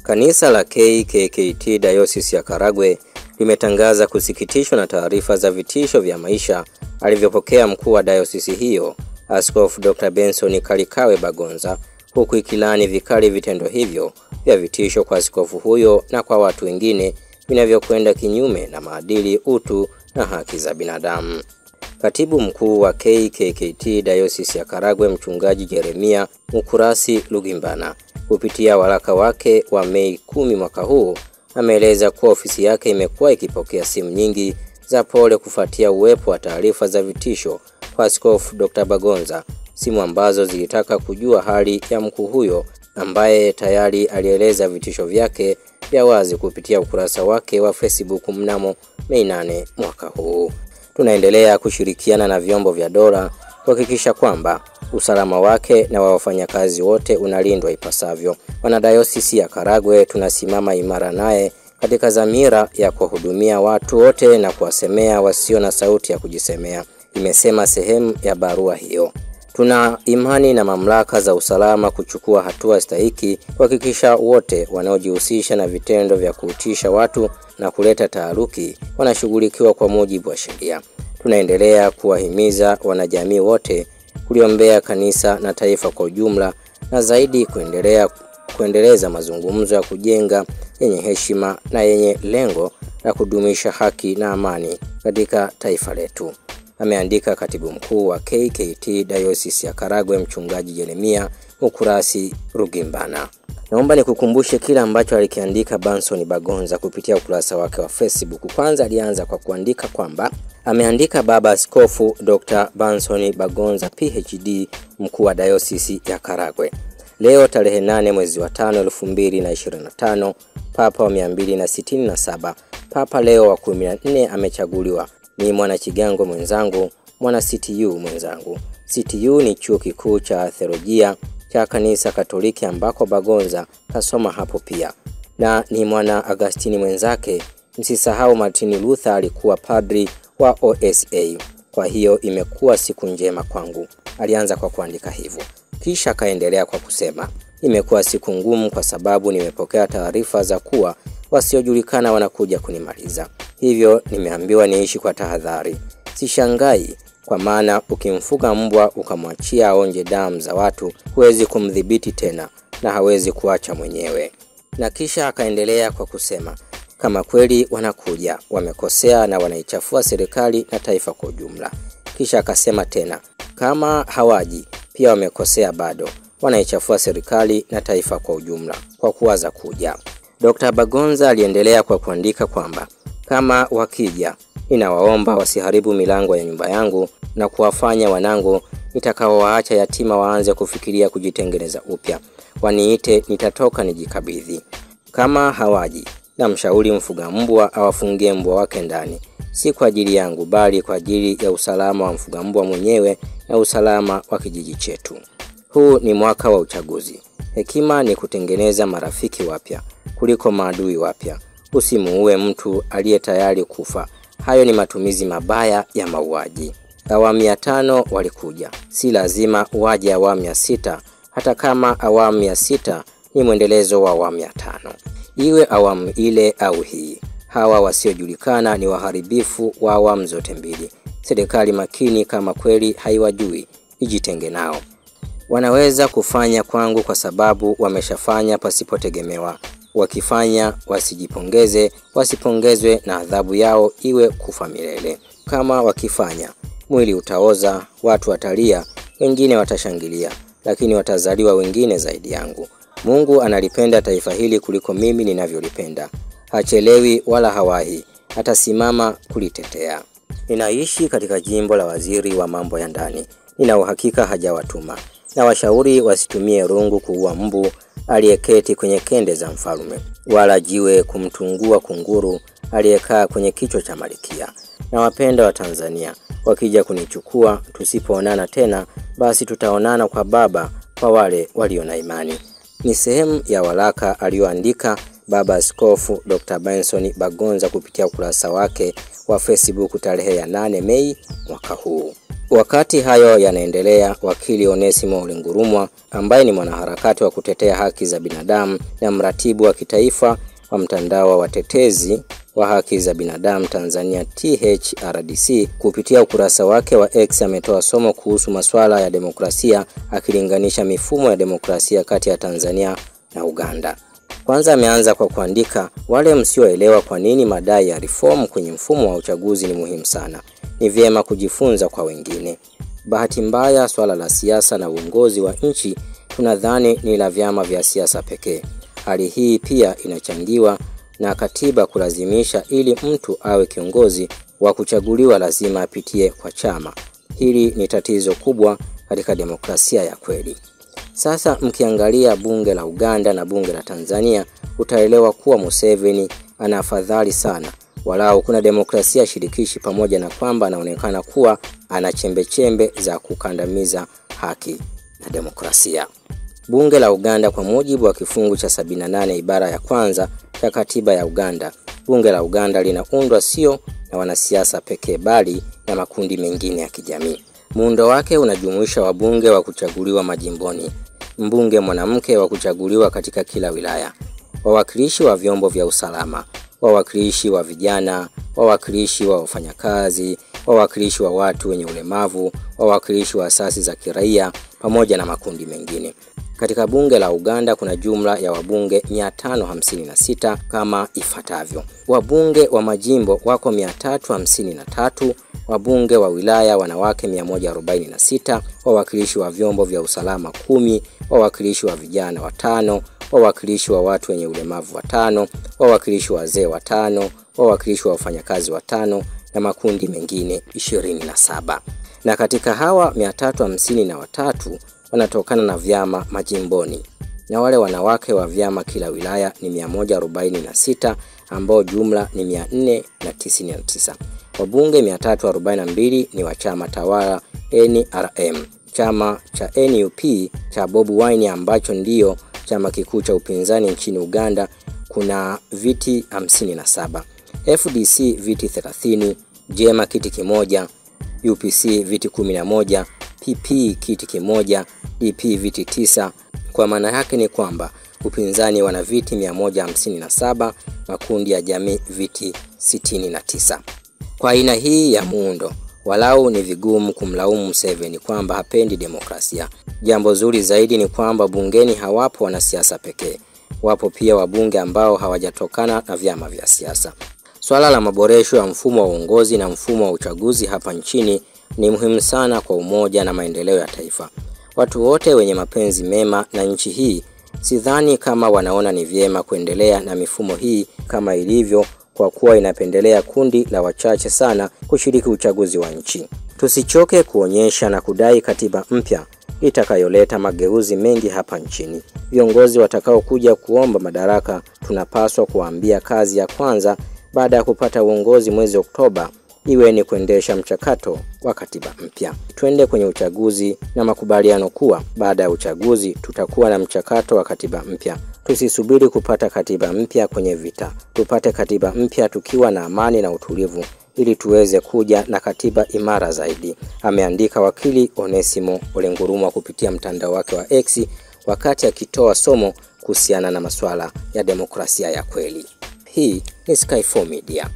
Kanisa la KKKT Diocese ya Karagwe limetangaza kusikitishwa na taarifa za vitisho vya maisha alivyopokea mkuu wa diocese hiyo, Askofu Dr. Benson Kalikawe Bagonza, huku ikilani vikali vitendo hivyo vya vitisho kwa askofu huyo na kwa watu wengine vinavyokwenda kinyume na maadili, utu na haki za binadamu. Katibu mkuu wa KKKT Diocese ya Karagwe, Mchungaji Jeremia Mukurasi Lugimbana, kupitia waraka wake wa Mei 10 mwaka huu, ameeleza kuwa ofisi yake imekuwa ikipokea simu nyingi za pole kufuatia uwepo wa taarifa za vitisho kwa Askofu Dr. Bagonza, simu ambazo zilitaka kujua hali ya mkuu huyo ambaye tayari alieleza vitisho vyake vya wazi kupitia ukurasa wake wa Facebook mnamo Mei 8 mwaka huu. Tunaendelea kushirikiana na vyombo vya dola kuhakikisha kwamba usalama wake na wa wafanyakazi wote unalindwa ipasavyo. Wanadayosisi ya Karagwe tunasimama imara naye katika dhamira ya kuhudumia watu wote na kuwasemea wasio na sauti ya kujisemea, imesema sehemu ya barua hiyo. Tuna imani na mamlaka za usalama kuchukua hatua stahiki kuhakikisha wote wanaojihusisha na vitendo vya kutisha watu na kuleta taharuki wanashughulikiwa kwa mujibu wa sheria. Tunaendelea kuwahimiza wanajamii wote kuliombea kanisa na taifa kwa ujumla, na zaidi kuendeleza mazungumzo ya kujenga yenye heshima na yenye lengo la kudumisha haki na amani katika taifa letu, ameandika katibu mkuu wa KKKT Diocese ya Karagwe, Mchungaji Jeremia Mukurasi Lugimbana. Naomba nikukumbushe kila ambacho alikiandika Benson Bagonza kupitia ukurasa wake wa Facebook. Kwanza alianza kwa kuandika kwamba ameandika Baba Askofu Dr. Benson Bagonza PhD, mkuu wa Diocese ya Karagwe. Leo tarehe 8 mwezi wa 5 2025, Papa wa 267, Papa Leo wa 14 amechaguliwa. Ni mwana Chigango mwenzangu, mwana CTU mwenzangu. CTU ni chuo kikuu cha theolojia cha kanisa Katoliki ambako Bagonza kasoma hapo pia, na ni mwana Agustini mwenzake. Msisahau Martin Luther alikuwa padri wa OSA. Kwa hiyo imekuwa siku njema kwangu. Alianza kwa kuandika hivyo. Kisha kaendelea kwa kusema, imekuwa siku ngumu kwa sababu nimepokea taarifa za kuwa wasiojulikana wanakuja kunimaliza. Hivyo nimeambiwa niishi kwa tahadhari. Sishangai, kwa maana ukimfuga mbwa ukamwachia aonje damu za watu, huwezi kumdhibiti tena na hawezi kuacha mwenyewe. Na kisha akaendelea kwa kusema, kama kweli wanakuja, wamekosea na wanaichafua serikali na taifa kwa ujumla. Kisha akasema tena, kama hawaji pia wamekosea bado, wanaichafua serikali na taifa kwa ujumla kwa kuwaza kuja. Dr. Bagonza aliendelea kwa kuandika kwamba kama wakija, ninawaomba wasiharibu milango ya nyumba yangu na kuwafanya wanangu nitakaowaacha yatima waanze kufikiria kujitengeneza upya. Waniite, nitatoka nijikabidhi. Kama hawaji, na mshauri mfuga mbwa awafungie mbwa wake ndani, si kwa ajili yangu bali kwa ajili ya usalama wa mfuga mbwa mwenyewe na usalama wa kijiji chetu. Huu ni mwaka wa uchaguzi. Hekima ni kutengeneza marafiki wapya kuliko maadui wapya. Usimuue mtu aliye tayari kufa. Hayo ni matumizi mabaya ya mauaji. Awamu ya 5 walikuja, si lazima waje awamu ya 6, hata kama awamu ya 6 ni mwendelezo wa awamu ya 5. Iwe awamu ile au hii, hawa wasiojulikana ni waharibifu wa awamu zote mbili. Serikali makini kama kweli haiwajui, ijitenge nao. Wanaweza kufanya kwangu kwa sababu wameshafanya pasipotegemewa. Wakifanya wasijipongeze, wasipongezwe na adhabu yao iwe kufa milele. Kama wakifanya, mwili utaoza, watu watalia, wengine watashangilia, lakini watazaliwa wengine zaidi yangu. Mungu analipenda taifa hili kuliko mimi ninavyolipenda. Hachelewi wala hawahi, atasimama kulitetea. Ninaishi katika jimbo la waziri wa mambo ya ndani. Nina uhakika hajawatuma. Na washauri wasitumie rungu kuua mbu aliyeketi kwenye kende za mfalme, wala jiwe kumtungua kunguru aliyekaa kwenye kichwa cha malkia. Na wapenda wa Tanzania, wakija kunichukua tusipoonana tena, basi tutaonana kwa Baba kwa wale walio na imani. Ni sehemu ya waraka alioandika Baba Askofu Dr. Benson Bagonza kupitia ukurasa wake wa Facebook tarehe ya 8 Mei mwaka huu. Wakati hayo yanaendelea, wakili Onesimo Olengurumwa ambaye ni mwanaharakati wa kutetea haki za binadamu na mratibu wa kitaifa wa mtandao wa watetezi wa haki za binadamu Tanzania THRDC kupitia ukurasa wake wa X ametoa somo kuhusu masuala ya demokrasia akilinganisha mifumo ya demokrasia kati ya Tanzania na Uganda. Kwanza ameanza kwa kuandika, wale msioelewa kwa nini madai ya reform kwenye mfumo wa uchaguzi ni muhimu sana. Ni vyema kujifunza kwa wengine. Bahati mbaya swala la siasa na uongozi wa nchi tunadhani ni la vyama vya siasa pekee. Hali hii pia inachangiwa na katiba kulazimisha ili mtu awe kiongozi wa kuchaguliwa lazima apitie kwa chama. Hili ni tatizo kubwa katika demokrasia ya kweli. Sasa mkiangalia bunge la Uganda na bunge la Tanzania utaelewa kuwa Museveni ana afadhali sana. Walau kuna demokrasia shirikishi pamoja na kwamba anaonekana kuwa ana chembe za kukandamiza haki na demokrasia. Bunge la Uganda kwa mujibu wa kifungu cha 78 ibara ya kwanza ya katiba ya Uganda, bunge la Uganda linaundwa sio na wanasiasa pekee bali na makundi mengine ya kijamii. Muundo wake unajumuisha wabunge wa kuchaguliwa majimboni, mbunge mwanamke wa kuchaguliwa katika kila wilaya, wawakilishi wa vyombo vya usalama, wawakilishi wa vijana, wawakilishi wa wafanyakazi, wawakilishi wa watu wenye ulemavu, wawakilishi wa asasi za kiraia pamoja na makundi mengine. Katika bunge la Uganda kuna jumla ya wabunge 556 kama ifuatavyo. Wabunge wa majimbo wako 353, wabunge wa wilaya wanawake 146, wawakilishi wa vyombo vya usalama 10, wawakilishi wa vijana 5, wawakilishi wa watu wenye ulemavu 5, wawakilishi wa wazee 5, wawakilishi wa wafanyakazi 5 na makundi mengine 27. Na katika hawa 353 wanatokana na vyama majimboni. Na wale wanawake wa vyama kila wilaya ni 146 ambao jumla ni 499. Wabunge 342 ni wa chama tawala NRM. Chama cha NUP cha Bobi Wine ambacho ndio chama kikuu cha upinzani nchini Uganda kuna viti 57. FDC viti 30, Jema kiti kimoja, UPC viti 11, PP kiti kimoja, DP viti 9. Kwa maana yake ni kwamba upinzani wana viti 157, makundi ya jamii viti 69. Kwa aina hii ya muundo, walau ni vigumu kumlaumu Museveni kwamba hapendi demokrasia. Jambo zuri zaidi ni kwamba bungeni hawapo wanasiasa pekee. Wapo pia wabunge ambao hawajatokana na vyama vya siasa. Swala la maboresho ya mfumo wa uongozi na mfumo wa uchaguzi hapa nchini ni muhimu sana kwa umoja na maendeleo ya taifa. Watu wote wenye mapenzi mema na nchi hii sidhani kama wanaona ni vyema kuendelea na mifumo hii kama ilivyo, kwa kuwa inapendelea kundi la wachache sana kushiriki uchaguzi wa nchi. Tusichoke kuonyesha na kudai katiba mpya itakayoleta mageuzi mengi hapa nchini. Viongozi watakao kuja kuomba madaraka tunapaswa kuambia kazi ya kwanza baada ya kupata uongozi mwezi Oktoba iwe ni kuendesha mchakato wa katiba mpya. Twende kwenye uchaguzi na makubaliano kuwa baada ya uchaguzi tutakuwa na mchakato wa katiba mpya. Tusisubiri kupata katiba mpya kwenye vita. Tupate katiba mpya tukiwa na amani na utulivu ili tuweze kuja na katiba imara zaidi, ameandika wakili Onesimo Olengurumwa kupitia mtandao wake wa X wakati akitoa somo kuhusiana na masuala ya demokrasia ya kweli. Hii ni Sky4 Media.